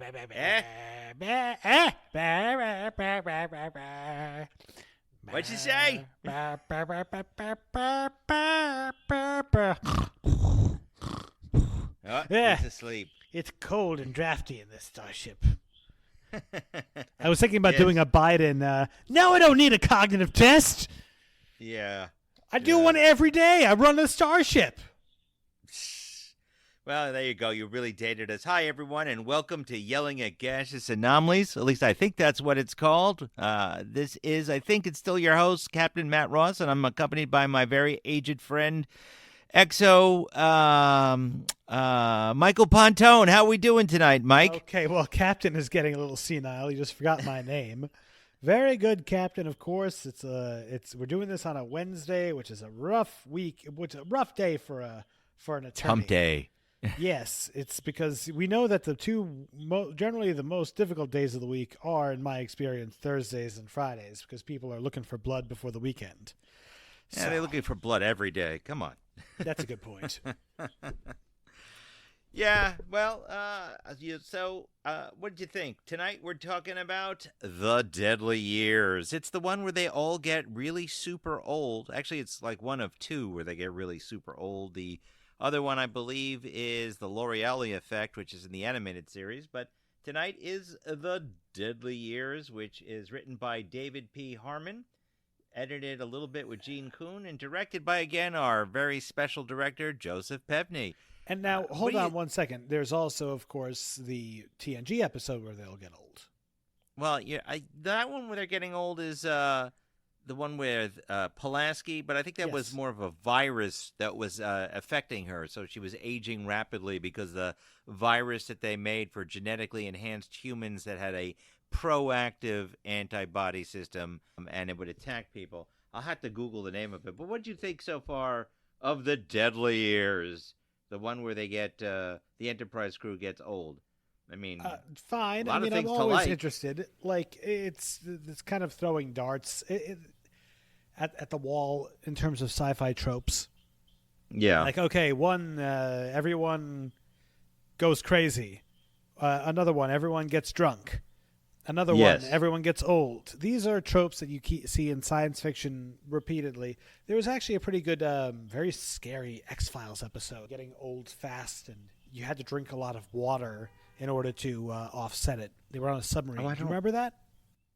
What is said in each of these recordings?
Eh? What'd you say? Oh, he's asleep. It's cold and drafty in this starship. I was thinking about Yes. doing a Biden. No, I don't need a cognitive test. Yeah. I do one every day. I run a starship. Well, there you go. You really dated us. Hi, everyone, and welcome to Yelling at Gaseous Anomalies. At least I think that's what it's called. This is, I think it's still your host, Captain Matt Ross, and I'm accompanied by my very aged friend, Exo Michael Pontone. How are we doing tonight, Mike? Okay, well, Captain is getting a little senile. You just forgot my name. Very good, Captain. Of course, we're doing this on a Wednesday, which is a rough week, which is a rough day for an attorney. Hump day. Yes, it's because we know that the two generally the most difficult days of the week are, in my experience, Thursdays and Fridays, because people are looking for blood before the weekend. Yeah, they're looking for blood every day. Come on. That's a good point. Yeah, well, what did you think? Tonight we're talking about The Deadly Years. It's the one where they all get really super old. Actually, it's like one of two where they get really super old. The other one, I believe, is the L'Oreal effect, which is in the animated series. But tonight is The Deadly Years, which is written by David P. Harmon, edited a little bit with Gene Kuhn, and directed by, again, our very special director, Joseph Pepney. And now, hold on 1 second. There's also, of course, the TNG episode where they'll get old. Well, yeah, that one where they're getting old is the one with Pulaski, but I think that was more of a virus that was affecting her. So she was aging rapidly because the virus that they made for genetically enhanced humans that had a proactive antibody system, and it would attack people. I'll have to Google the name of it. But what do you think so far of The Deadly Years? The one where they get the Enterprise crew gets old. I mean, fine. I'm always interested. Like it's kind of throwing darts at the wall in terms of sci-fi tropes. Yeah. Like, okay, one, everyone goes crazy. Another one, everyone gets drunk. Another one, everyone gets old. These are tropes that you see in science fiction repeatedly. There was actually a pretty good, very scary X-Files episode, getting old fast, and you had to drink a lot of water in order to offset it. They were on a submarine. Do you remember that?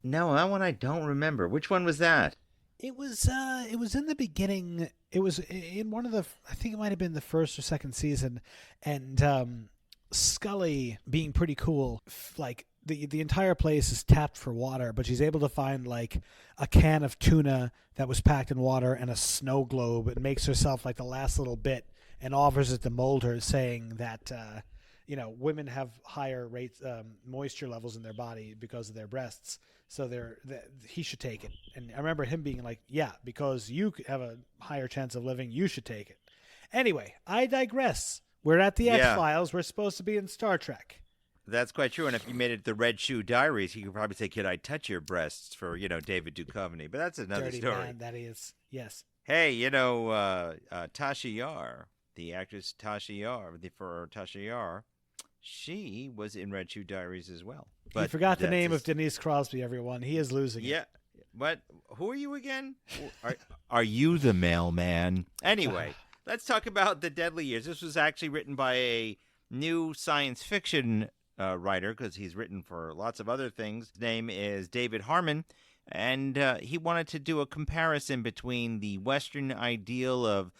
No, that one I don't remember. Which one was that? It was in the beginning. It was in one of the, I think it might have been the first or second season, and Scully, being pretty cool, like the entire place is tapped for water, but she's able to find like a can of tuna that was packed in water and a snow globe, and makes herself like the last little bit and offers it to Mulder, saying that women have higher rates moisture levels in their body because of their breasts, so he should take it. And I remember him being like, yeah, because you have a higher chance of living, you should take it. Anyway, I digress. We're at the X-Files. We're supposed to be in Star Trek. That's quite true. And if you made it the Red Shoe Diaries, you could probably say, "Could I touch your breasts?" for David Duchovny. But that's another Dirty story. Man, that is, yes. Hey, Tasha Yar, the actress Tasha Yar, she was in Red Shoe Diaries as well. But you forgot the name of Denise Crosby, everyone. He is losing it. Yeah. What? Who are you again? Are you the mailman? Anyway, let's talk about The Deadly Years. This was actually written by a new science fiction writer, because he's written for lots of other things. His name is David Harmon, and he wanted to do a comparison between the Western ideal of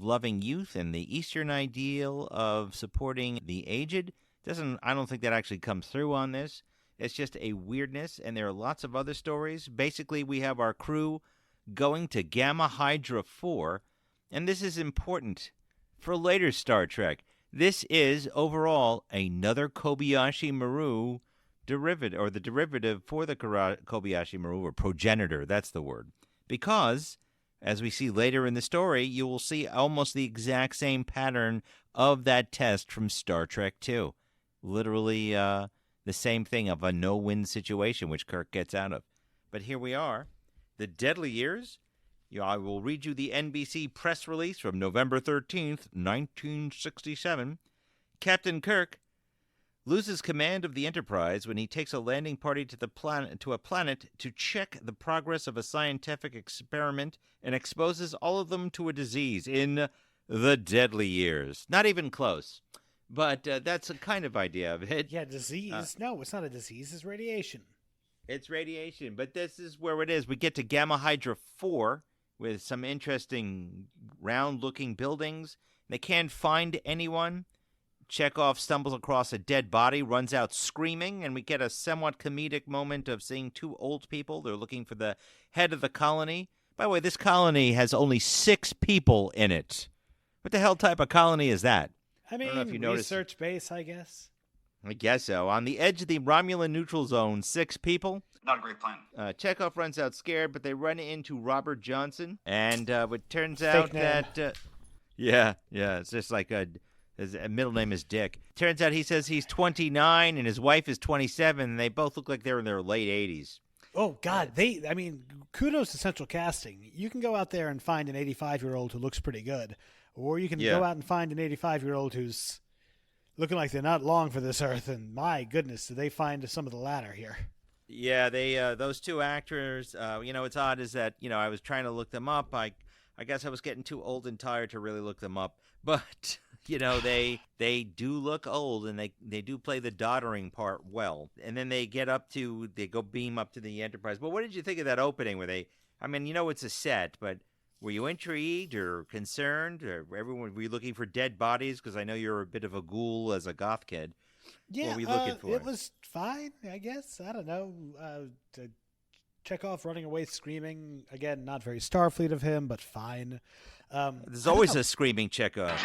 loving youth and the Eastern ideal of supporting the aged. I don't think that actually comes through on this. It's just a weirdness, and there are lots of other stories. Basically, we have our crew going to Gamma Hydra 4, and this is important for later Star Trek. This is, overall, another Kobayashi Maru derivative, or the derivative for the Kobayashi Maru, or progenitor, that's the word. Because, as we see later in the story, you will see almost the exact same pattern of that test from Star Trek II. Literally the same thing of a no-win situation, which Kirk gets out of. But here we are, The Deadly Years. I will read you the NBC press release from November 13th, 1967. Captain Kirk, loses command of the Enterprise when he takes a landing party to a planet to check the progress of a scientific experiment and exposes all of them to a disease in the deadly years. Not even close. But that's a kind of idea of it. Yeah, disease. No, it's not a disease. It's radiation. It's radiation. But this is where it is. We get to Gamma Hydra 4 with some interesting round-looking buildings. They can't find anyone. Chekhov stumbles across a dead body, runs out screaming, and we get a somewhat comedic moment of seeing two old people. They're looking for the head of the colony. By the way, this colony has only 6 people in it. What the hell type of colony is that? I mean, don't know if you noticed. research base, I guess. I guess so. On the edge of the Romulan neutral zone, 6 people. Not a great plan. Chekhov runs out scared, but they run into Robert Johnson, and it turns out that it's just like his middle name is Dick. Turns out he says he's 29 and his wife is 27, and they both look like they're in their late 80s. Oh God, kudos to Central Casting. You can go out there and find an 85-year-old who looks pretty good, or you can go out and find an 85-year-old who's looking like they're not long for this earth. And my goodness, did they find some of the latter here? Yeah, they those two actors. What's odd is that I was trying to look them up. I guess I was getting too old and tired to really look them up, but. They do look old, and they do play the doddering part well. And then they go beam up to the Enterprise. But what did you think of that opening where it's a set, but were you intrigued or concerned? Or were you looking for dead bodies? Because I know you're a bit of a ghoul as a goth kid. Yeah, what were you looking for? It was fine, I guess. I don't know. To Chekhov running away screaming, again, not very Starfleet of him, but fine. There's always a screaming Chekhov.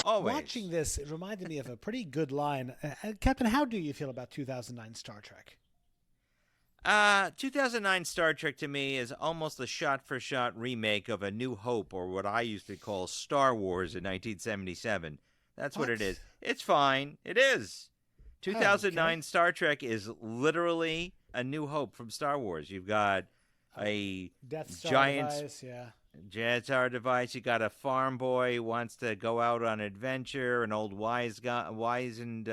Always. Watching this, it reminded me of a pretty good line. Captain, how do you feel about 2009 Star Trek? 2009 Star Trek to me is almost a shot-for-shot remake of A New Hope, or what I used to call Star Wars in 1977. That's what it is. It's fine. It is. 2009 Star Trek is literally A New Hope from Star Wars. You've got a Death Star giant device, yeah. Death Star device. You got a farm boy who wants to go out on adventure. An old wizened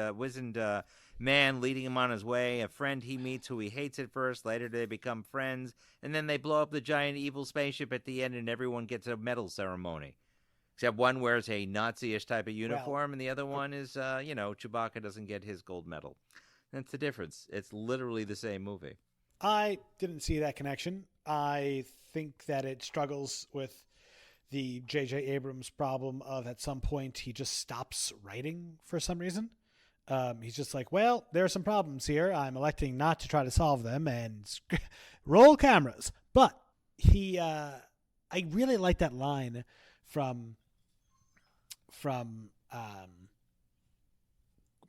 man leading him on his way. A friend he meets who he hates at first. Later they become friends, and then they blow up the giant evil spaceship at the end, and everyone gets a medal ceremony. Except one wears a Nazi-ish type of uniform, and the other one is, Chewbacca doesn't get his gold medal. That's the difference. It's literally the same movie. I didn't see that connection. I think that it struggles with the J.J. Abrams problem of at some point he just stops writing for some reason. He's just like, well, there are some problems here. I'm electing not to try to solve them and roll cameras. But I really like that line from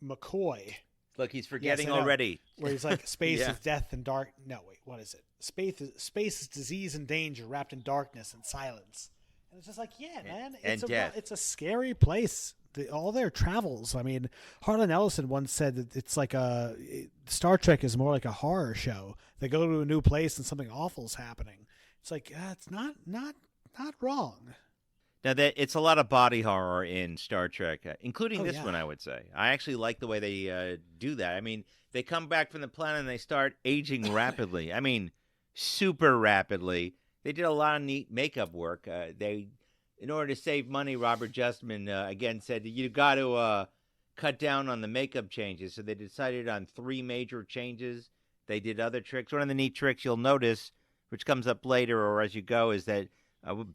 McCoy. Look, he's forgetting already. Where he's like, space is death and dark. No, wait, what is it? Space is disease and danger wrapped in darkness and silence. And it's just like, man, it's a scary place. All their travels. I mean, Harlan Ellison once said that it's like Star Trek is more like a horror show. They go to a new place and something awful's happening. It's like, it's not wrong. Now, it's a lot of body horror in Star Trek, including this one, I would say. I actually like the way they do that. I mean, they come back from the planet and they start aging rapidly. I mean, super rapidly. They did a lot of neat makeup work. In order to save money, Robert Justman, again, said, you got to cut down on the makeup changes. So they decided on 3 major changes. They did other tricks. One of the neat tricks you'll notice, which comes up later or as you go, is that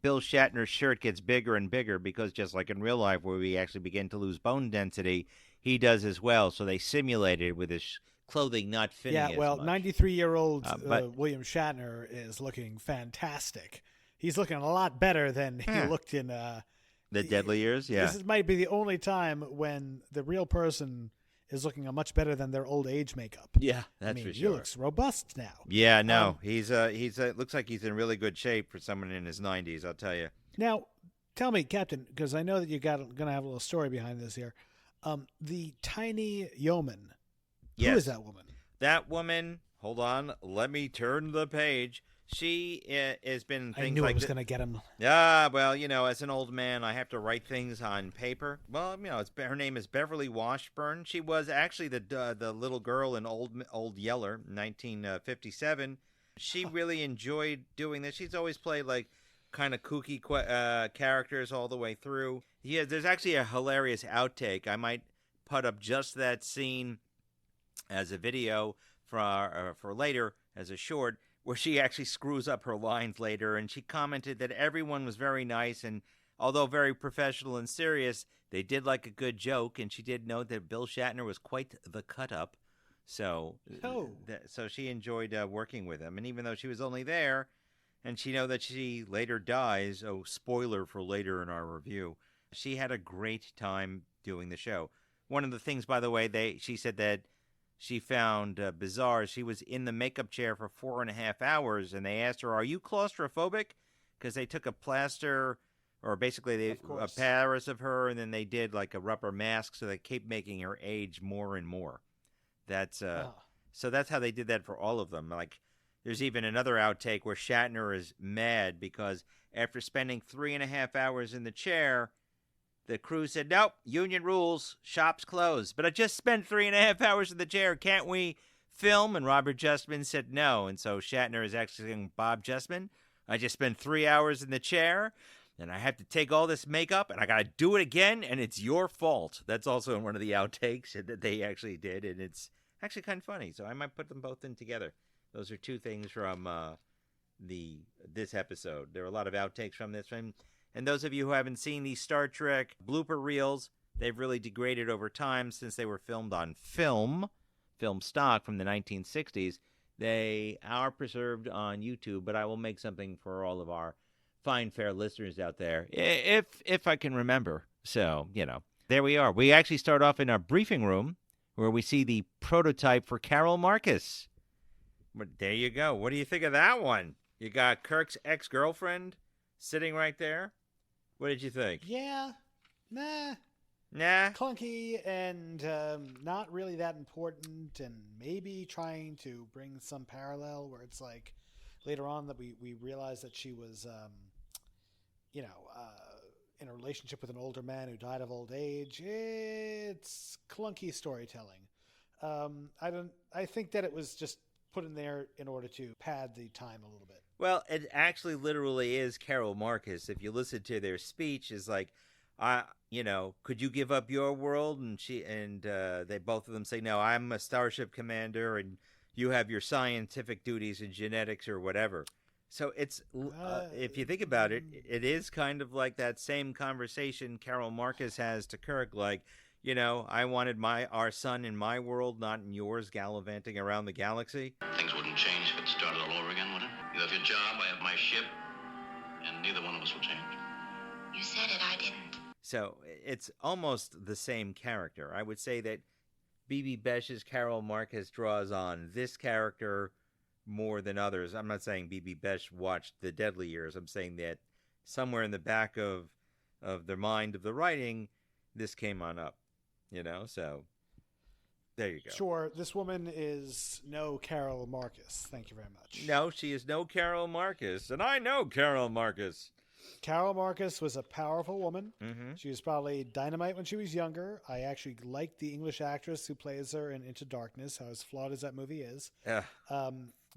Bill Shatner's shirt gets bigger and bigger because just like in real life where we actually begin to lose bone density, he does as well. So they simulated with his clothing not fitting as much. 93-year-old William Shatner is looking fantastic. He's looking a lot better than he looked in The Deadly Years. Yeah, this might be the only time when the real person is looking much better than their old age makeup. Yeah, that's for sure. He looks robust now. Yeah, no, he's looks like he's in really good shape for someone in his 90s. I'll tell you. Now, tell me, Captain, because I know that you're going to have a little story behind this here. The tiny yeoman. Yes. Who is that woman? That woman, hold on, let me turn the page. She has been things I knew like I was going to get him. Yeah, well, as an old man, I have to write things on paper. Well, her name is Beverly Washburn. She was actually the little girl in Old Yeller, 1957. She really enjoyed doing this. She's always played like kind of kooky characters all the way through. Yeah, there's actually a hilarious outtake. I might put up just that scene as a video for later as a short, where she actually screws up her lines later, and she commented that everyone was very nice, and although very professional and serious, they did like a good joke, and she did note that Bill Shatner was quite the cut-up, so so she enjoyed working with him, and even though she was only there, and she know that she later dies, spoiler for later in our review, she had a great time doing the show. One of the things, by the way, she said that she found bizarre. She was in the makeup chair for 4.5 hours, and they asked her, "Are you claustrophobic?" Because they took a plaster, or basically a Paris of her, and then they did like a rubber mask, so they kept making her age more and more. That's so that's how they did that for all of them. Like, there's even another outtake where Shatner is mad because after spending 3.5 hours in the chair, the crew said, "Nope, union rules, shop's closed. But I just spent 3.5 hours in the chair. Can't we film?" And Robert Justman said no. And so Shatner is actually saying, "Bob Justman, I just spent 3 hours in the chair, and I have to take all this makeup, and I got to do it again, and it's your fault." That's also in one of the outtakes that they actually did, and it's actually kind of funny. So I might put them both in together. Those are two things from this episode. There are a lot of outtakes from this one. And those of you who haven't seen these Star Trek blooper reels, they've really degraded over time since they were filmed on film stock from the 1960s. They are preserved on YouTube, but I will make something for all of our fine, fair listeners out there, if I can remember. So, there we are. We actually start off in our briefing room where we see the prototype for Carol Marcus. But there you go. What do you think of that one? You got Kirk's ex-girlfriend sitting right there. What did you think? Yeah. Nah. Clunky and not really that important, and maybe trying to bring some parallel where it's like later on that we realize that she was, in a relationship with an older man who died of old age. It's clunky storytelling. I think that it was just put in there in order to pad the time a little bit. Well, it actually literally is Carol Marcus. If you listen to their speech, is like, could you give up your world? And they both of them say, "No, I'm a starship commander, and you have your scientific duties and genetics or whatever." So it's, if you think about it, it is kind of like that same conversation Carol Marcus has to Kirk, like, I wanted our son in my world, not in yours, gallivanting around the galaxy. Things wouldn't change if it started all over again, would it? You have your job, I have my ship, and neither one of us will change. You said it, I didn't. So it's almost the same character. I would say that B.B. Besh's Carol Marcus draws on this character more than others. I'm not saying B.B. Besh watched The Deadly Years. I'm saying that somewhere in the back of the mind of the writing, this came on up, so there you go. Sure, this woman is no Carol Marcus. Thank you very much. No, she is no Carol Marcus, and I know Carol Marcus. Carol Marcus was a powerful woman. Mm-hmm. She was probably dynamite when she was younger. I actually liked the English actress who plays her in Into Darkness, as flawed as that movie is.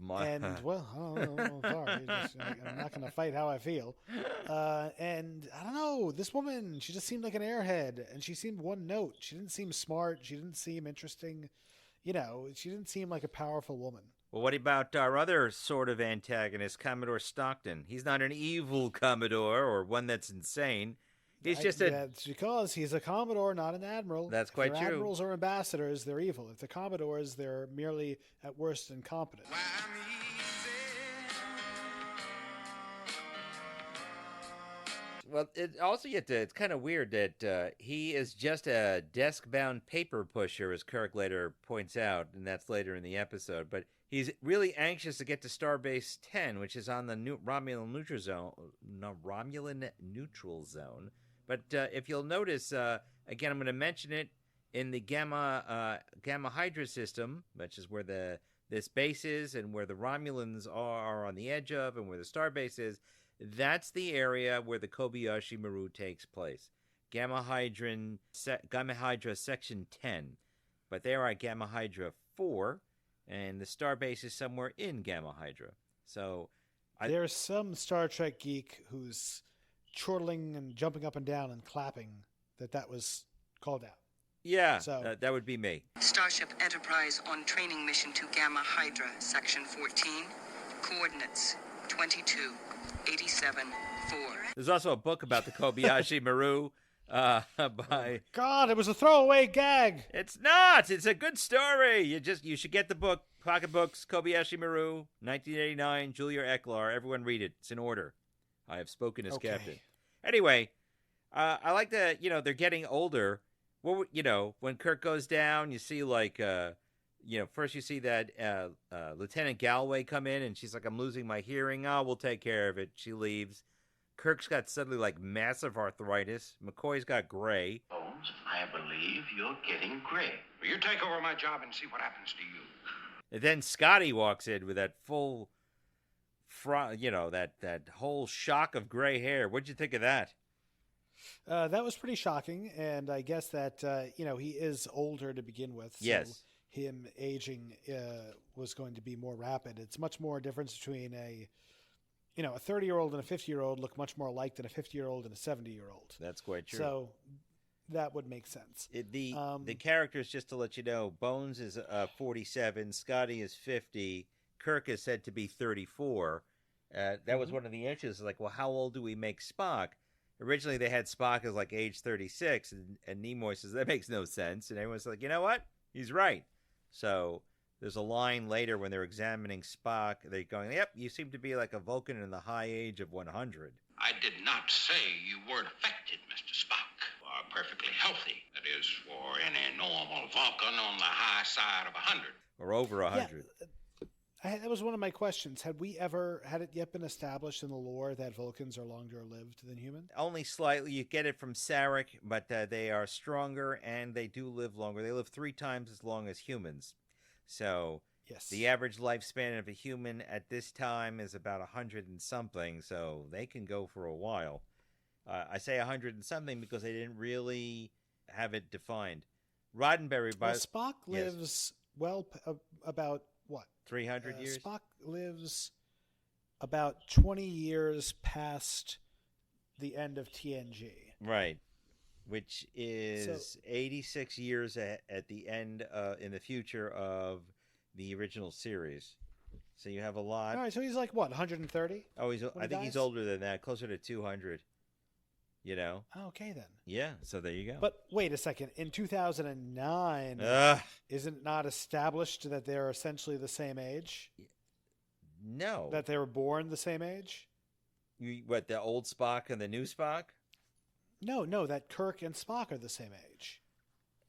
Well, I don't know, sorry. I'm not going to fight how I feel. And I don't know, this woman, she just seemed like an airhead, and she seemed one note. She didn't seem smart. She didn't seem interesting. She didn't seem like a powerful woman. Well, what about our other sort of antagonist, Commodore Stockton? He's not an evil Commodore or one that's insane. He's That's because he's a Commodore, not an Admiral. That's quite true. Admirals or ambassadors, they're evil. If they're Commodores, they're merely, at worst, incompetent. Well, it's kind of weird that he is just a desk-bound paper pusher, as Kirk later points out, and that's later in the episode. But he's really anxious to get to Starbase 10, which is on the Romulan neutral zone. No, Romulan neutral zone. But if you'll notice, again, I'm going to mention it in the Gamma Hydra system, which is where this base is and where the Romulans are on the edge of, and where the Starbase is. That's the area where the Kobayashi Maru takes place. Gamma Hydra Section 10. But they are at Gamma Hydra 4, and the Starbase is somewhere in Gamma Hydra. So there's some Star Trek geek who's chortling and jumping up and down and clapping that was called out. Yeah, so that would be me. Starship Enterprise on training mission to Gamma Hydra, Section 14. Coordinates 2287-4. There's also a book about the Kobayashi Maru by... God, it was a throwaway gag. It's not. It's a good story. You should get the book. Pocket Books, Kobayashi Maru, 1989, Julia Eklar. Everyone read it. It's in order. I have spoken as captain. Anyway, I like that, they're getting older. Well, when Kirk goes down, you see first you see that Lieutenant Galway come in, and she's like, I'm losing my hearing. Oh, we'll take care of it. She leaves. Kirk's got suddenly massive arthritis. McCoy's got gray. Holmes, I believe you're getting gray. Well, you take over my job and see what happens to you. And then Scotty walks in with that full, that whole shock of gray hair. What'd you think of that? That was pretty shocking, and I guess that he is older to begin with. So yes. Him aging was going to be more rapid. It's much more difference between a 30-year-old and a 50-year-old look much more alike than a 50-year-old and a 70-year-old. That's quite true. So that would make sense. The characters, just to let you know, Bones is 47, Scotty is 50, Kirk is said to be 34. That was one of the issues. How old do we make Spock? Originally, they had Spock as age 36, and Nimoy says, that makes no sense. And everyone's like, you know what? He's right. So there's a line later when they're examining Spock. They're going, yep, you seem to be like a Vulcan in the high age of 100. I did not say you weren't affected, Mr. Spock. You are perfectly healthy. That is, for any normal Vulcan on the high side of 100. Or over 100. Yeah. That was one of my questions. Had it yet been established in the lore that Vulcans are longer lived than humans? Only slightly. You get it from Sarek, but they are stronger and they do live longer. They live 3 times as long as humans. So yes, the average lifespan of a human at this time is about 100 and something. So they can go for a while. I say 100 and something because they didn't really have it defined. Roddenberry, Spock lives about what? 300 years? Spock lives about 20 years past the end of TNG. Right. Which is 86 years at the end in the future of the original series. So you have a lot. All right, so he's 130? Oh, I think he's older than that, closer to 200. Okay, then. Yeah, so there you go. But wait a second. In 2009, isn't it not established that they're essentially the same age? No. That they were born the same age? What, the old Spock and the new Spock? No, that Kirk and Spock are the same age.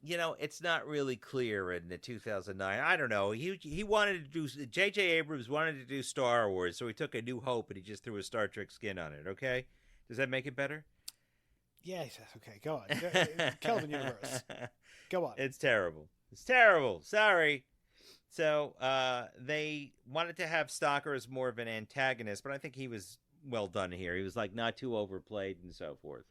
It's not really clear in the 2009. I don't know. He wanted to do... J.J. Abrams wanted to do Star Wars, so he took A New Hope and he just threw a Star Trek skin on it, okay? Does that make it better? Yeah, okay, go on. Kelvin Universe. Go on. It's terrible. Sorry. So they wanted to have Stalker as more of an antagonist, but I think he was well done here. He was not too overplayed and so forth.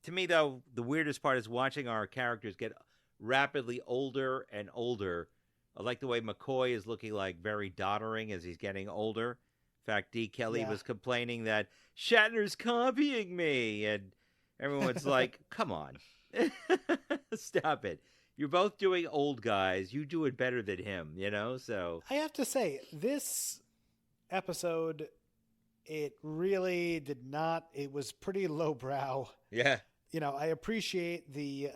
To me, though, the weirdest part is watching our characters get rapidly older and older. I like the way McCoy is looking very doddering as he's getting older. In fact, D. Kelly was complaining that Shatner's copying me, and everyone's like, come on. Stop it. You're both doing old guys. You do it better than him, so. I have to say, this episode, it really did not, it was pretty lowbrow. Yeah. I appreciate the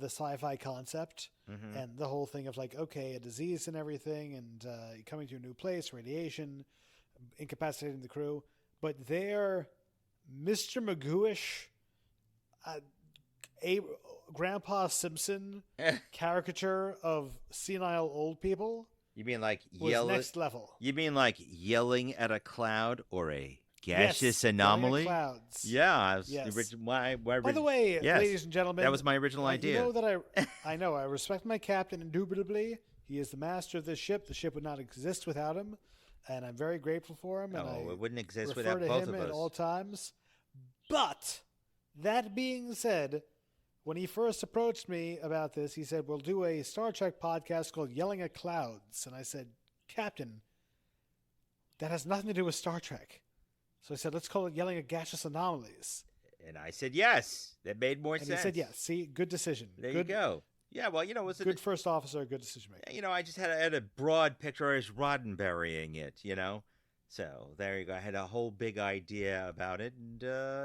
sci-fi concept and the whole thing of a disease and everything and coming to a new place, radiation, incapacitating the crew. But their Mr. Magooish, Grandpa Simpson caricature of senile old people You mean like was yelling? next level. You mean like yelling at a cloud or a gaseous Yes, anomaly? yelling at clouds. Yeah, I was Yes. By the way, yes, ladies and gentlemen, that was my original idea. You know that I know I respect my captain indubitably. He is the master of this ship. The ship would not exist without him, and I'm very grateful for him. And No, I it wouldn't exist refer without to both him of at us. all times. But that being said, when he first approached me about this, he said, "We'll do a Star Trek podcast called Yelling at Clouds," and I said, "Captain, that has nothing to do with Star Trek." So I said, "Let's call it Yelling at Gaseous Anomalies." And I said yes. That made more And sense. he said yes. See, good decision. There good, you go. Yeah, well, it was good first officer, good decision maker. I just had a broad picture. I was Roddenberrying it, So there you go. I had a whole big idea about it, and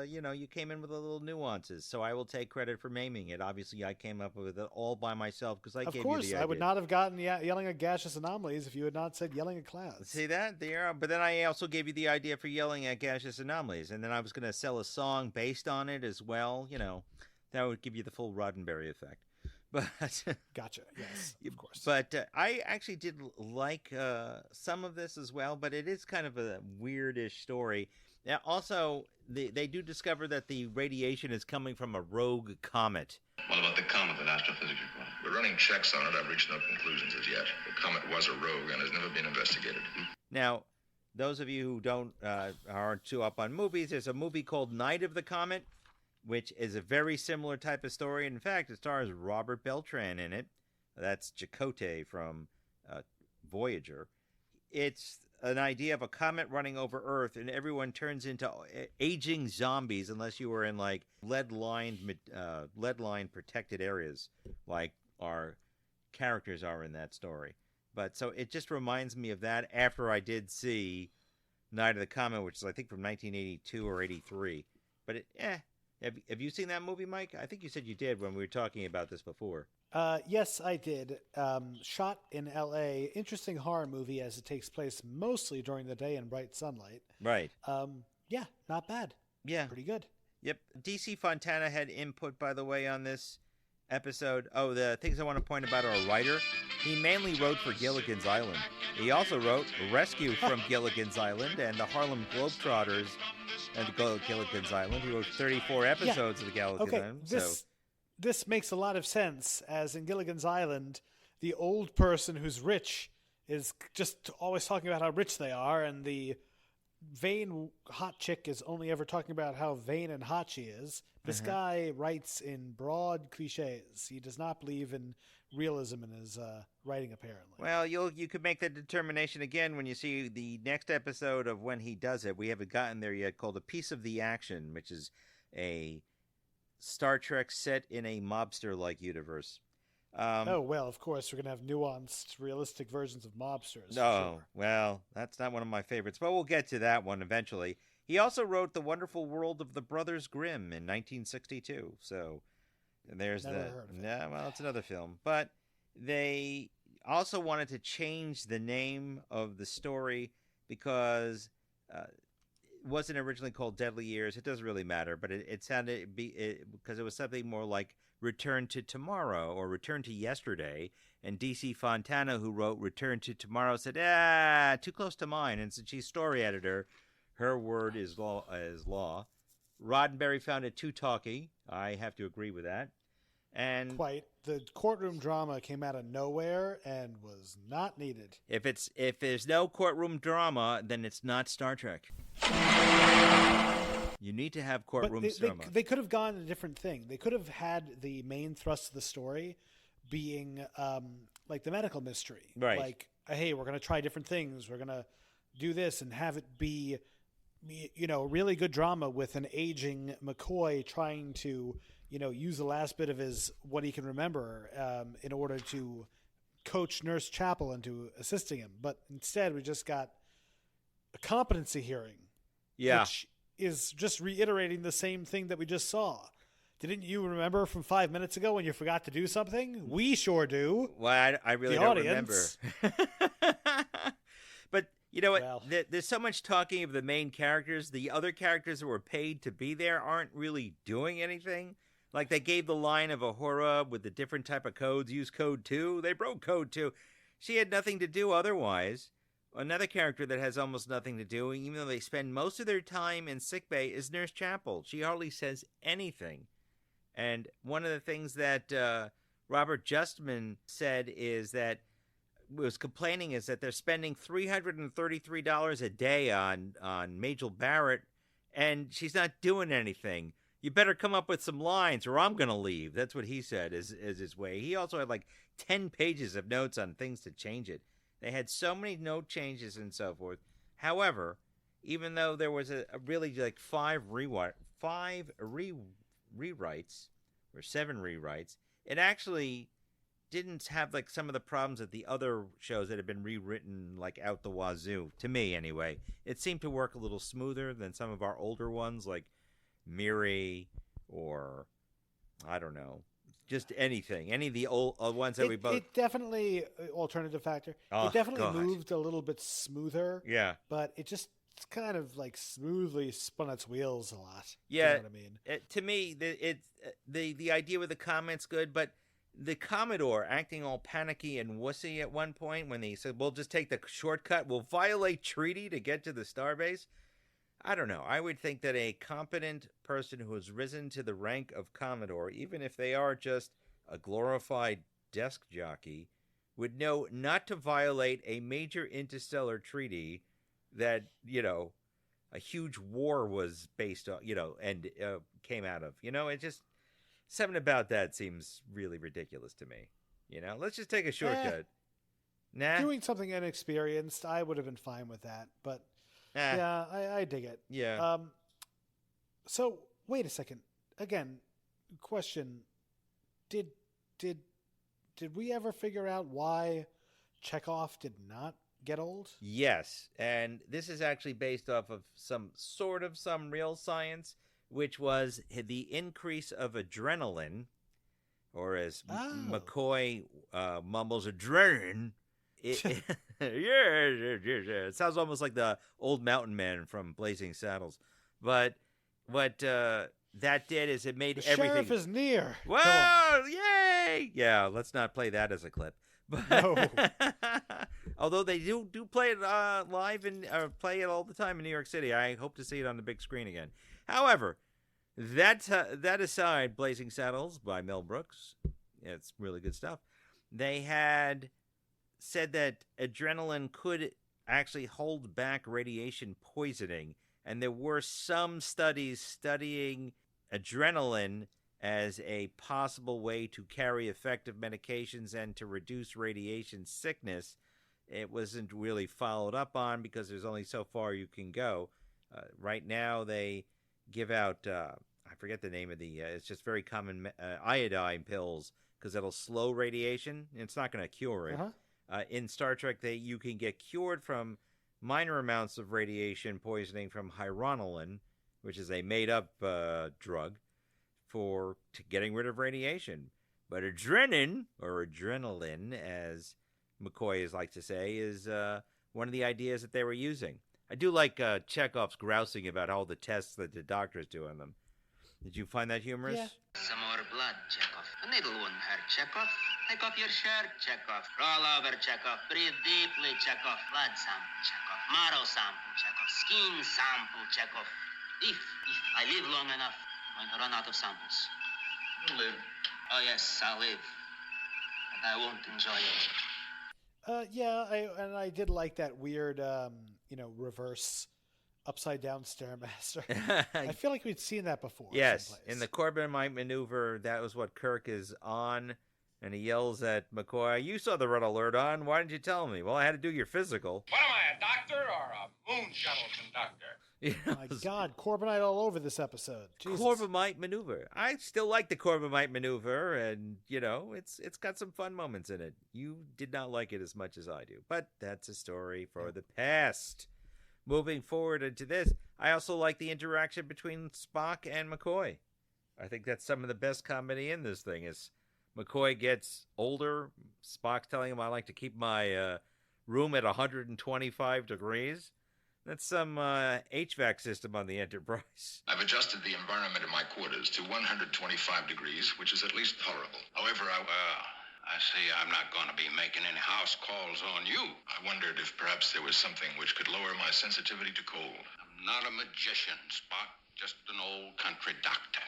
you came in with a little nuances. So I will take credit for maiming it. Obviously, I came up with it all by myself because I Of gave course, you the idea. I would not have gotten Yelling at Gaseous Anomalies if you had not said Yelling at Clouds. See that there, but then I also gave you the idea for yelling at gaseous anomalies, and then I was going to sell a song based on it as well. That would give you the full Roddenberry effect. But Gotcha. Yes, of course. But I actually did like some of this as well, but it is kind of a weirdish story. Now, also, they do discover that the radiation is coming from a rogue comet. What about the comet that astrophysics reported? We're running checks on it. I've reached no conclusions as yet. The comet was a rogue and has never been investigated. Now, those of you who aren't too up on movies, there's a movie called Night of the Comet, which is a very similar type of story. In fact, it stars Robert Beltran in it. That's Chakotay from Voyager. It's an idea of a comet running over Earth, and everyone turns into aging zombies unless you were in like lead-lined protected areas, like our characters are in that story. But so it just reminds me of that after I did see Night of the Comet, which is I think from 1982 or 83. But Have you seen that movie, Mike? I think you said you did when we were talking about this before. Yes, I did. Shot in L.A. Interesting horror movie as it takes place mostly during the day in bright sunlight. Right. Yeah, not bad. Yeah. Pretty good. Yep. DC Fontana had input, by the way, on this episode. Oh, the things I want to point about our writer. He mainly wrote for Gilligan's Island. He also wrote Rescue from Gilligan's Island and the Harlem Globetrotters and Gilligan's Island. He wrote 34 episodes of the Gilligan's Island. This makes a lot of sense, as in Gilligan's Island, the old person who's rich is just always talking about how rich they are, and the vain hot chick is only ever talking about how vain and hot she is. This guy writes in broad cliches. He does not believe in realism in his writing, apparently. Well, you could make that determination again when you see the next episode of when he does it. We haven't gotten there yet, called A Piece of the Action, which is a Star Trek set in a mobster-like universe. Well, of course, we're going to have nuanced, realistic versions of mobsters. No, sure. Well, that's not one of my favorites, but we'll get to that one eventually. He also wrote The Wonderful World of the Brothers Grimm in 1962, so there's Never heard of it. Yeah, well, it's another film. But they also wanted to change the name of the story because it wasn't originally called Deadly Years. It doesn't really matter, but it sounded because it was something more like Return to Tomorrow or Return to Yesterday. And DC Fontana, who wrote Return to Tomorrow, said, too close to mine. And since she's story editor, her word is law. Roddenberry found it too talky. I have to agree with that. And quite. The courtroom drama came out of nowhere and was not needed. If there's no courtroom drama, then it's not Star Trek. You need to have courtroom drama. They could have gone a different thing. They could have had the main thrust of the story being like the medical mystery. Right. Like, hey, we're going to try different things. We're going to do this and have it be, really good drama with an aging McCoy trying to, use the last bit of what he can remember in order to coach Nurse Chapel into assisting him. But instead, we just got a competency hearing. Yeah. Which is just reiterating the same thing that we just saw. Didn't you remember from 5 minutes ago when you forgot to do something? We sure do. Well, I really don't remember. But you know what? Well. There's so much talking of the main characters. The other characters that were paid to be there aren't really doing anything. Like they gave the line of Ahura with the different type of codes. Use code 2. They broke code 2. she had nothing to do otherwise. Another character that has almost nothing to do, even though they spend most of their time in sickbay, is Nurse Chapel. She hardly says anything. And one of the things that Robert Justman said is that was complaining is that they're spending $333 a day on Majel Barrett, and she's not doing anything. You better come up with some lines, or I'm gonna leave. That's what he said is his way. He also had like 10 pages of notes on things to change it. They had so many note changes and so forth. However, even though there was a really like 5 rewrites or 7 rewrites, it actually didn't have like some of the problems that the other shows that had been rewritten like out the wazoo. To me, anyway, it seemed to work a little smoother than some of our older ones like Miri or I don't know. Just anything. Any of the old ones that we both... It definitely, alternative factor, Oh, it definitely God. moved a little bit smoother. Yeah. But it just kind of like smoothly spun its wheels a lot. Yeah. You know what I mean? To me, the idea with the comment's good, but the Commodore acting all panicky and wussy at one point when he said, we'll just take the shortcut, we'll violate treaty to get to the starbase. I don't know. I would think that a competent person who has risen to the rank of Commodore, even if they are just a glorified desk jockey, would know not to violate a major interstellar treaty that, a huge war was based on, and came out of. It just, something about that seems really ridiculous to me. Let's just take a shortcut. Nah? Doing something inexperienced, I would have been fine with that. But Nah. yeah, I dig it. Yeah. So wait a second. Again, question: Did we ever figure out why Chekhov did not get old? Yes, and this is actually based off of some real science, which was the increase of adrenaline, or as McCoy mumbles, adrenaline. It sounds almost like the old mountain man from Blazing Saddles. But what that did is it made everything... Sheriff is near. Whoa! Yay! Yeah, let's not play that as a clip. But, No. Although they do play it live and play it all the time in New York City. I hope to see it on the big screen again. However, that aside, Blazing Saddles by Mel Brooks, it's really good stuff. They had said that adrenaline could actually hold back radiation poisoning, and there were some studies studying adrenaline as a possible way to carry effective medications and to reduce radiation sickness. It wasn't really followed up on because there's only so far you can go. Right now they give out, I forget the name of it's just very common iodine pills because it'll slow radiation. It's not going to cure it. Uh-huh. In Star Trek, you can get cured from minor amounts of radiation poisoning from hyronolin, which is a made-up drug for getting rid of radiation. But adrenaline, or adrenaline, as McCoy is like to say, is one of the ideas that they were using. I do like Chekhov's grousing about all the tests that the doctors do on them. Did you find that humorous? Yeah. Some more blood, Chekhov. A needle won't hurt, Chekhov. Take off your shirt, Chekhov. Roll over, Chekhov. Breathe deeply, Chekhov. Blood sample, Chekhov. Marrow sample, Chekhov. Skin sample, Chekhov. If I live long enough, I'm going to run out of samples. You'll live. Oh, yes, I'll live. But I won't enjoy it. I did like that weird, reverse upside down Stairmaster. I feel like we'd seen that before. Yes, someplace. in the Corbomite maneuver, that was what Kirk is on, and he yells at McCoy, "You saw the red alert on. Why didn't you tell me?" "Well, I had to do your physical." What am I, a doctor or a moon shuttle conductor? My God, Corbinite all over this episode. Jesus. Corbomite maneuver. I still like the Corbomite maneuver, and it's got some fun moments in it. You did not like it as much as I do, but that's a story for the past. Moving forward into this, I also like the interaction between Spock and McCoy. I think that's some of the best comedy in this thing. Is McCoy gets older, Spock's telling him, "I like to keep my room at 125 degrees." That's some HVAC system on the Enterprise. I've adjusted the environment of my quarters to 125 degrees, which is at least tolerable. However, I see I'm not going to be making any house calls on you. I wondered if perhaps there was something which could lower my sensitivity to cold. I'm not a magician, Spock. Just an old country doctor.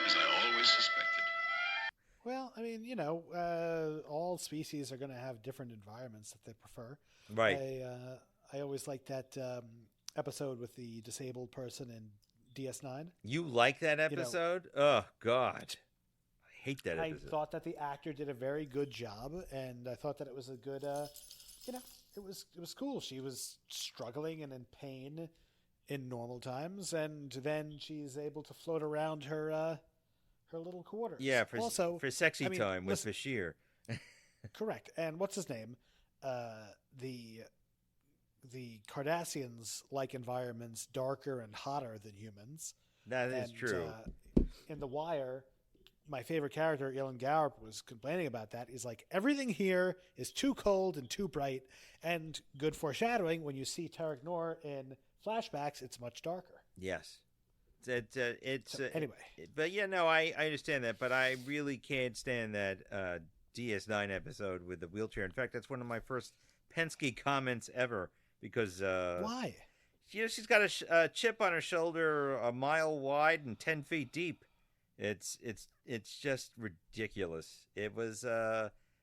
As I always suspected. Well, I mean, all species are going to have different environments that they prefer. Right. I always like that episode with the disabled person in DS9. You like that episode? Oh, God. I hate that episode. I thought that the actor did a very good job, and I thought that it was a good, it was cool. She was struggling and in pain in normal times, and then she's able to float around her little quarters. Yeah, for sexy time with Bashir. Correct. And what's his name? The Cardassians like environments darker and hotter than humans. That is true. In The Wire, my favorite character, Ilan Gaup, was complaining about that. He's like, everything here is too cold and too bright, and good foreshadowing, when you see Tarek Noor in flashbacks, it's much darker. Yes. Anyway. But yeah, no, I understand that, but I really can't stand that DS9 episode with the wheelchair. In fact, that's one of my first Penske comments ever, because why? She's got a chip on her shoulder a mile wide and 10 feet deep. It's just ridiculous. It was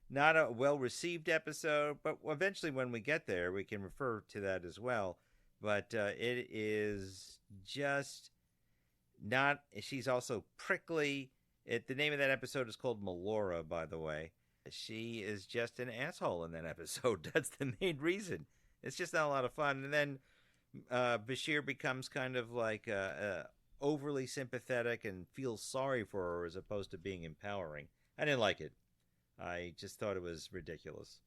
not a well received episode, but eventually when we get there, we can refer to that as well. But it is just not. She's also prickly. The name of that episode is called Melora, by the way. She is just an asshole in that episode. That's the main reason. It's just not a lot of fun. And then Bashir becomes kind of like overly sympathetic and feels sorry for her as opposed to being empowering. I didn't like it. I just thought it was ridiculous.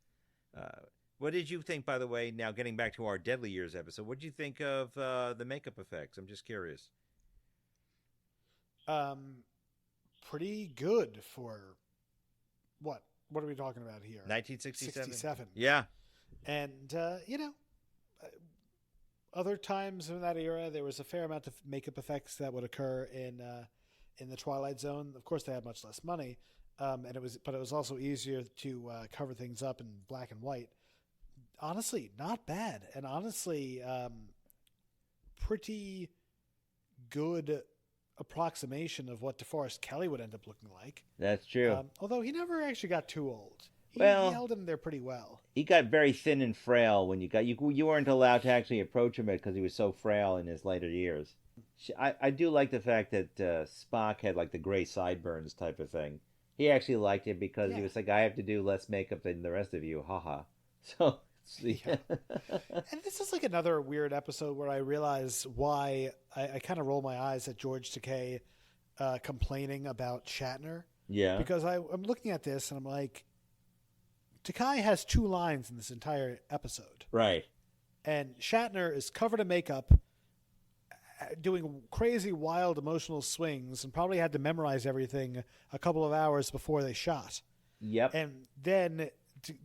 What did you think, by the way, now getting back to our Deadly Years episode, what did you think of the makeup effects? I'm just curious. Pretty good for what? What are we talking about here? 1967? 67. Yeah. And, other times in that era, there was a fair amount of makeup effects that would occur in the Twilight Zone. Of course, they had much less money, but it was also easier to cover things up in black and white. Honestly, not bad, and honestly, pretty good approximation of what DeForest Kelley would end up looking like. That's true. Although he never actually got too old. He held him there pretty well. He got very thin and frail when you weren't allowed to actually approach him because he was so frail in his later years. I do like the fact that Spock had like the gray sideburns type of thing. He actually liked it because he was like, I have to do less makeup than the rest of you, haha. So, yeah. And this is like another weird episode where I realize why I kind of roll my eyes at George Takei complaining about Shatner. Yeah. Because I'm looking at this and I'm like, Takei has 2 lines in this entire episode. Right. And Shatner is covered in makeup, doing crazy, wild, emotional swings, and probably had to memorize everything a couple of hours before they shot. Yep. And then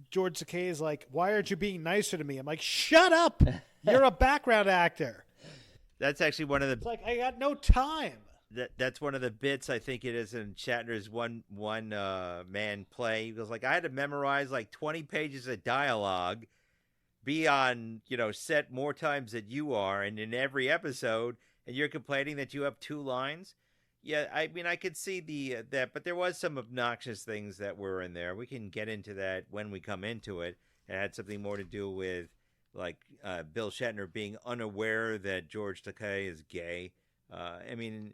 George Takei is like, why aren't you being nicer to me? I'm like, shut up! You're a background actor. That's actually one of the... It's like, I got no time. That's one of the bits I think it is in Shatner's one man play. He goes like, I had to memorize like 20 pages of dialogue, be on set more times than you are, and in every episode, and you're complaining that you have 2 lines. Yeah, I mean, I could see that, but there was some obnoxious things that were in there. We can get into that when we come into it. It had something more to do with like Bill Shatner being unaware that George Takei is gay. I mean.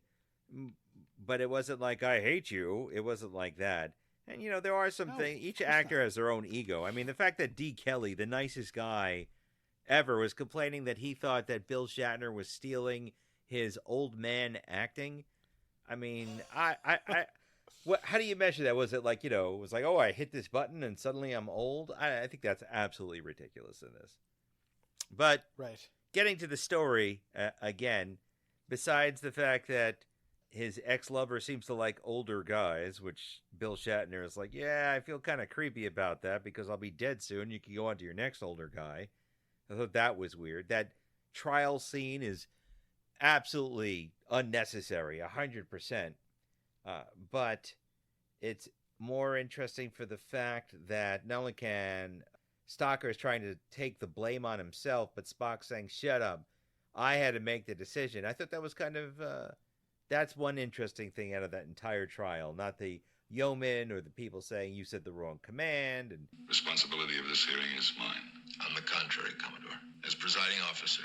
But it wasn't like, I hate you. It wasn't like that. And, there are some things. Each actor has their own ego. I mean, the fact that D. Kelly, the nicest guy ever, was complaining that he thought that Bill Shatner was stealing his old man acting. I mean, how do you measure that? Was it like, it was like, oh, I hit this button and suddenly I'm old? I think that's absolutely ridiculous in this. But getting to the story, again, besides the fact that his ex-lover seems to like older guys, which Bill Shatner is like, yeah, I feel kind of creepy about that because I'll be dead soon. You can go on to your next older guy. I thought that was weird. That trial scene is absolutely unnecessary, 100%. But it's more interesting for the fact that not only can Stalker is trying to take the blame on himself, but Spock saying, "Shut up, I had to make the decision." I thought that was kind of that's one interesting thing out of that entire trial, not the yeoman or the people saying you said the wrong command. And Responsibility of this hearing is mine. On the contrary, Commodore. As presiding officer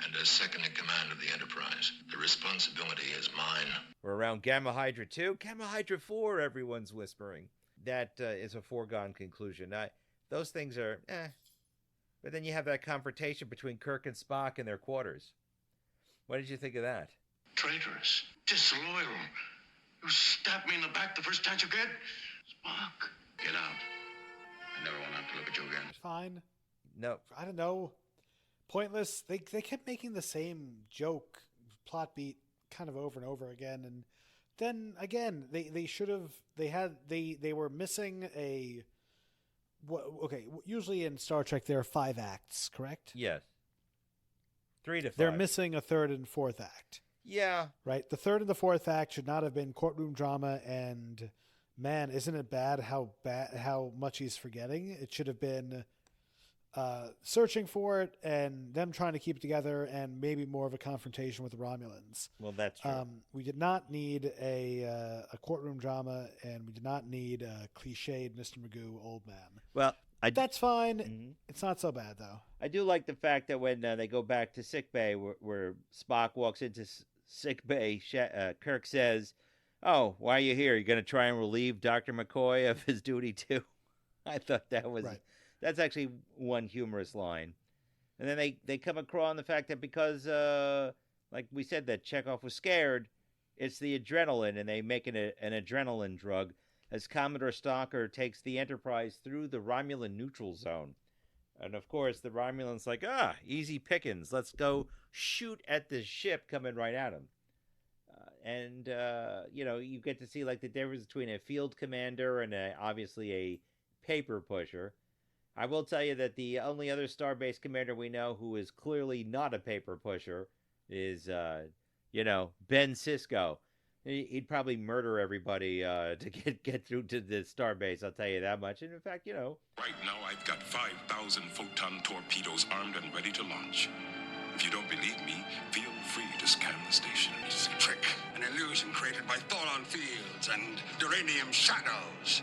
and as second in command of the Enterprise, the responsibility is mine. we're around Gamma Hydra 2, Gamma Hydra 4. Everyone's whispering. That is a foregone conclusion. Those things are But then you have that confrontation between Kirk and Spock in their quarters. What did you think of that? Traitorous. Disloyal. You stabbed me in the back the first chance you get. Spock, get out. I never want to have to look at you again. Fine. No. I don't know. Pointless. They kept making the same joke plot beat kind of over and over again, and then again they should have they were missing a okay. Usually in Star Trek there are 5 acts, correct? Yes. 3 to 5. They're missing a 3rd and 4th act. Yeah. Right. The 3rd and the 4th act should not have been courtroom drama, and man, isn't it bad how much he's forgetting? It should have been searching for it and them trying to keep it together, and maybe more of a confrontation with the Romulans. Well, that's true. We did not need a courtroom drama, and we did not need a cliched Mr. Magoo old man. Well, that's fine. Mm-hmm. It's not so bad though. I do like the fact that when they go back to sickbay, where Spock walks into sickbay, Kirk says, "Oh, why are you here? You're going to try and relieve Dr. McCoy of his duty too?" I thought that was right. That's actually one humorous line. And then they come across the fact that because, like we said, that Chekhov was scared, it's the adrenaline, and they make an adrenaline drug as Commodore Stalker takes the Enterprise through the Romulan neutral zone. And of course, the Romulan's like, easy pickings. Let's go shoot at the ship coming right at him. You get to see like the difference between a field commander and obviously a paper pusher. I will tell you that the only other Starbase commander we know who is clearly not a paper pusher is, Ben Sisko. He'd probably murder everybody to get through to the Starbase, I'll tell you that much. And in fact, Right now, I've got 5,000 photon torpedoes armed and ready to launch. If you don't believe me, feel free to scan the station. It's a trick, an illusion created by Thoron fields and duranium shadows.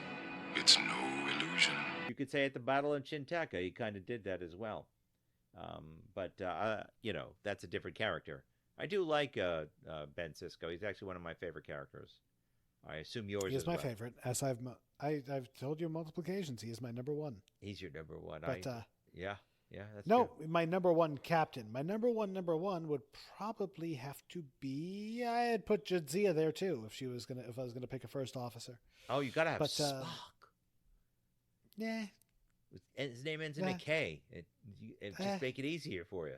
It's no illusion. You could say at the Battle of Chintaka, he kind of did that as well. That's a different character. I do like Ben Sisko. He's actually one of my favorite characters. I assume yours is He is my favorite, as I've told you on multiple occasions. He is my number one. He's your number one. But yeah, that's no, true. my number one captain. My number one would probably have to be. I had put Jadzia there too if I was gonna pick a first officer. Oh, you gotta have Spock. Yeah. His name ends in a K. It just make it easier for you.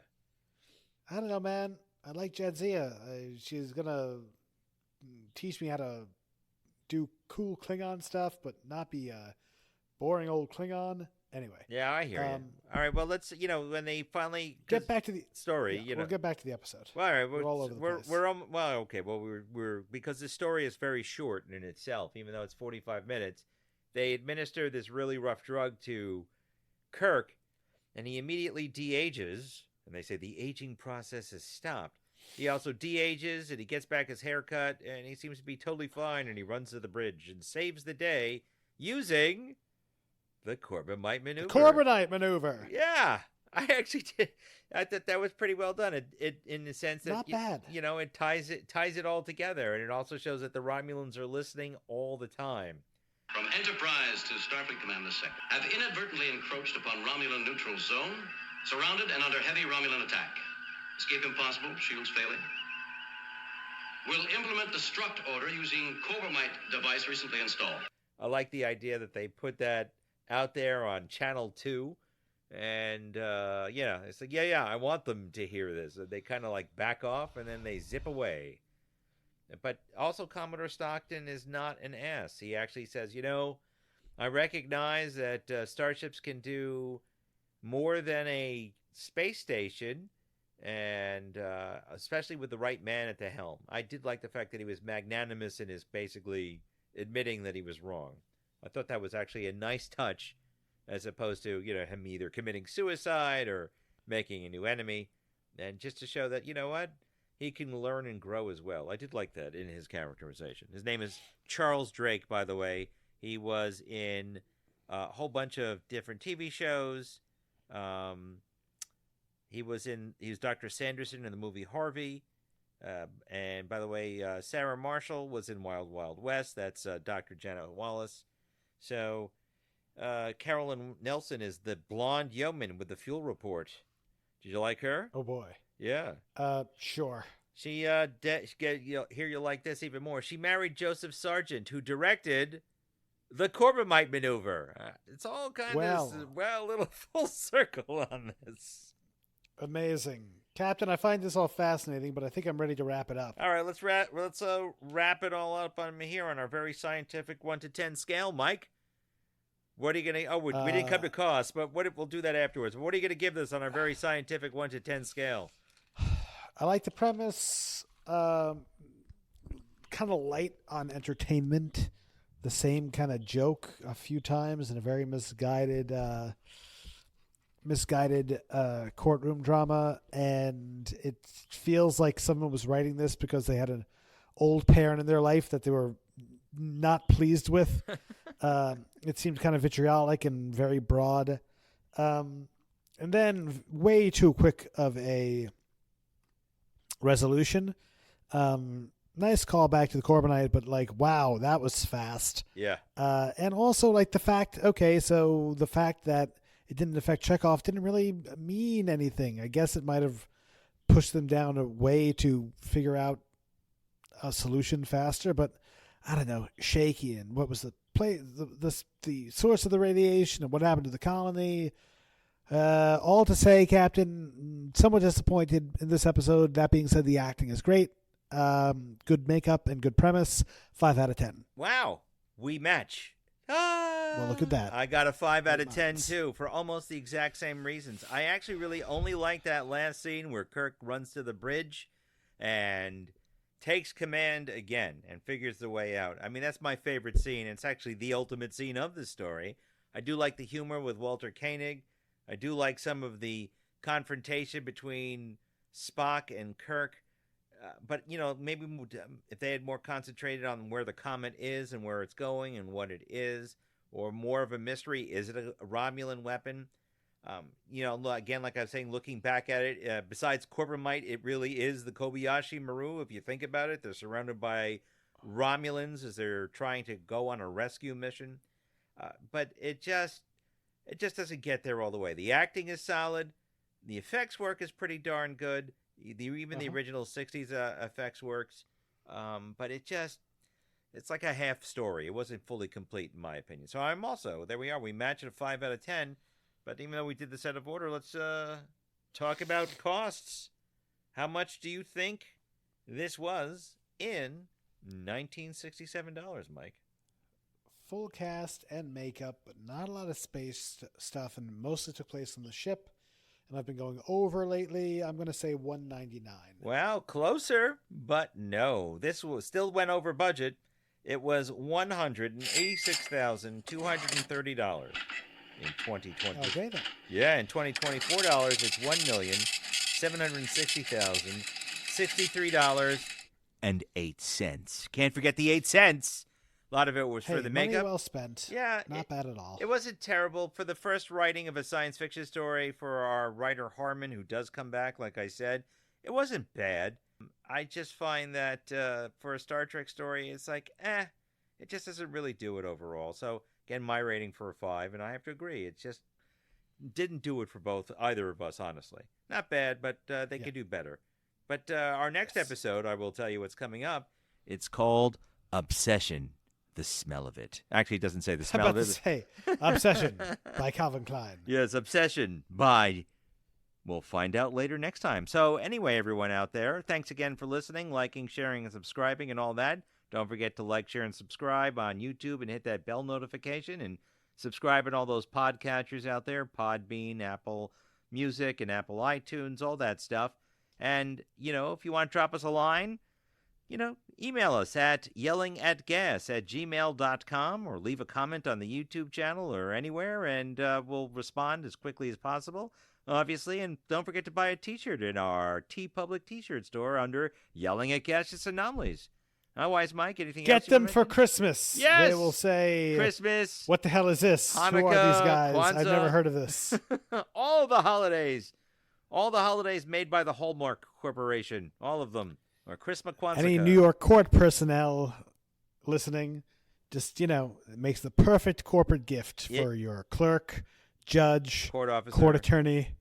I don't know, man. I like Jadzia. She's gonna teach me how to do cool Klingon stuff, but not be a boring old Klingon. Anyway. Yeah, I hear you. All right, well, let's when they finally get back to the story. We'll get back to the episode. Well, all right, we're all over the place. We're because the story is very short in itself, even though it's 45 minutes. They administer this really rough drug to Kirk, and he immediately de-ages, and they say the aging process has stopped. He also de-ages, and he gets back his haircut, and he seems to be totally fine, and he runs to the bridge and saves the day using the Corbomite maneuver. The Corbomite maneuver. Yeah, I actually did. I thought that was pretty well done. It in the sense that not bad. It ties it all together, and it also shows that the Romulans are listening all the time. From Enterprise to Starfleet Command II, have inadvertently encroached upon Romulan neutral zone, surrounded and under heavy Romulan attack. Escape impossible, shields failing. Will implement the struct order using Corbomite device recently installed. I like the idea that they put that out there on Channel 2, and it's like, I want them to hear this. They kind of like back off, and then they zip away. But also Commodore Stockton is not an ass. He actually says, I recognize that starships can do more than a space station, and especially with the right man at the helm. I did like the fact that he was magnanimous in his basically admitting that he was wrong. I thought that was actually a nice touch, as opposed to, him either committing suicide or making a new enemy. And just to show that, you know what? He can learn and grow as well. I did like that in his characterization. His name is Charles Drake, by the way. He was in a whole bunch of different TV shows. He was Dr. Sanderson in the movie Harvey. And by the way, Sarah Marshall was in Wild Wild West. That's Dr. Jenna Wallace. So Carolyn Nelson is the blonde yeoman with the fuel report. Did you like her? Oh boy. Yeah. Sure. She here you like this even more. She married Joseph Sargent, who directed the Corbomite Maneuver. It's all kind of a little full circle on this. Amazing, Captain. I find this all fascinating, but I think I'm ready to wrap it up. All right, let's wrap it all up on here on our very scientific 1 to 10 scale, Mike. What are you gonna? Oh, we didn't come to cost, but we'll do that afterwards. What are you gonna give this on our very scientific 1 to 10 scale? I like the premise. Kind of light on entertainment. The same kind of joke a few times in a very misguided courtroom drama, and it feels like someone was writing this because they had an old parent in their life that they were not pleased with. It seemed kind of vitriolic and very broad, and then way too quick of a resolution. Nice callback to the Corbomite, but wow, that was fast. Yeah. And also the fact that it didn't affect Chekhov didn't really mean anything. I guess it might have pushed them down a way to figure out a solution faster, but I don't know, shaky. And what was the source of the radiation and what happened to the colony? All to say, Captain, somewhat disappointed in this episode. That being said, the acting is great. Good makeup and good premise. 5 out of 10. Wow, we match. Well, look at that. I got a 5 out of 10 too, for almost the exact same reasons. I actually really only like that last scene where Kirk runs to the bridge and takes command again and figures the way out. I mean, that's my favorite scene. It's actually the ultimate scene of the story. I do like the humor with Walter Koenig. I do like some of the confrontation between Spock and Kirk. But, maybe if they had more concentrated on where the comet is and where it's going and what it is, or more of a mystery, is it a Romulan weapon? Again, like I was saying, looking back at it, besides Corbomite, it really is the Kobayashi Maru. If you think about it, they're surrounded by Romulans as they're trying to go on a rescue mission. But it just doesn't get there all the way. The acting is solid. The effects work is pretty darn good. Even the original 60s effects works. But it's like a half story. It wasn't fully complete, in my opinion. So I'm also, there we are. We match at a 5 out of 10. But even though we did this out of order, let's talk about costs. How much do you think this was in $1967, Mike? Full cast and makeup, but not a lot of space stuff, and mostly took place on the ship. And I've been going over lately. I'm going to say $199. Well, closer, but no. This still went over budget. It was $186,230 in 2020. Okay, then. Yeah, in 2024 it's $1,760,063.08. Can't forget the 8 cents. A lot of it was for the makeup. Money well spent. Yeah. Not bad at all. It wasn't terrible. For the first writing of a science fiction story for our writer Harmon, who does come back, like I said, it wasn't bad. I just find that for a Star Trek story, it's it just doesn't really do it overall. So, again, my rating for a 5, and I have to agree. It just didn't do it for either of us, honestly. Not bad, but they could do better. But our next episode, I will tell you what's coming up. It's called Obsession. The smell of it. Actually, it doesn't say the smell of it. Say Obsession by Calvin Klein. Yes, Obsession by... We'll find out later next time. So anyway, everyone out there, thanks again for listening, liking, sharing, and subscribing and all that. Don't forget to like, share, and subscribe on YouTube and hit that bell notification and subscribe in all those podcatchers out there, Podbean, Apple Music, and Apple iTunes, all that stuff. And, if you want to drop us a line, email us at yellingatgas@gmail.com or leave a comment on the YouTube channel or anywhere, and we'll respond as quickly as possible, obviously. And don't forget to buy a t-shirt in our TeePublic t-shirt store under Yelling at Gaseous Anomalies. Otherwise, Mike, anything else? Get them for Christmas. Yes! They will say, Christmas. what the hell is this? Hanukkah, Who are these guys? Kwanzaa. I've never heard of this. All the holidays. All the holidays made by the Hallmark Corporation. All of them. Or Christmas, Kwanzaa. Any New York court personnel listening, just, it makes the perfect corporate gift for your clerk, judge, court officer, court attorney,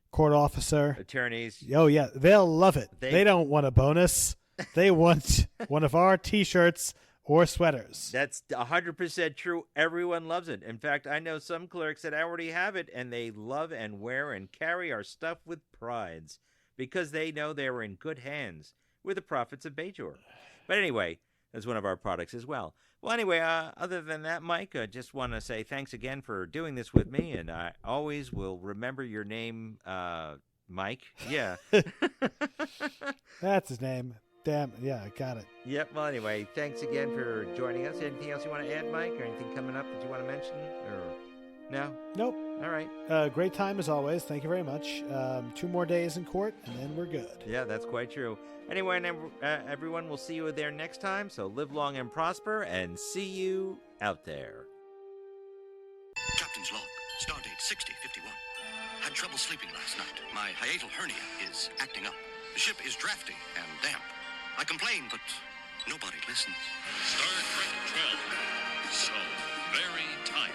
court officer. Attorneys. Oh, yeah. They'll love it. They don't want a bonus. They want one of our T-shirts or sweaters. That's 100% true. Everyone loves it. In fact, I know some clerks that already have it, and they love and wear and carry our stuff with prides because they know they are in good hands with the profits of Bajor. But anyway, that's one of our products as well. Well, anyway, other than that, Mike, I just want to say thanks again for doing this with me, and I always will remember your name, Mike. Yeah. That's his name. Damn, yeah, I got it. Yep, well, anyway, thanks again for joining us. Anything else you want to add, Mike, or anything coming up that you want to mention? Or no? Nope. All right. Great time as always. Thank you very much. 2 more days in court, and then we're good. Yeah, that's quite true. Anyway, everyone, we'll see you there next time, so live long and prosper, and see you out there. Captain's log, stardate 6051. Had trouble sleeping last night. My hiatal hernia is acting up. The ship is drafty and damp. I complain, but nobody listens. Star Trek 12. So very tired.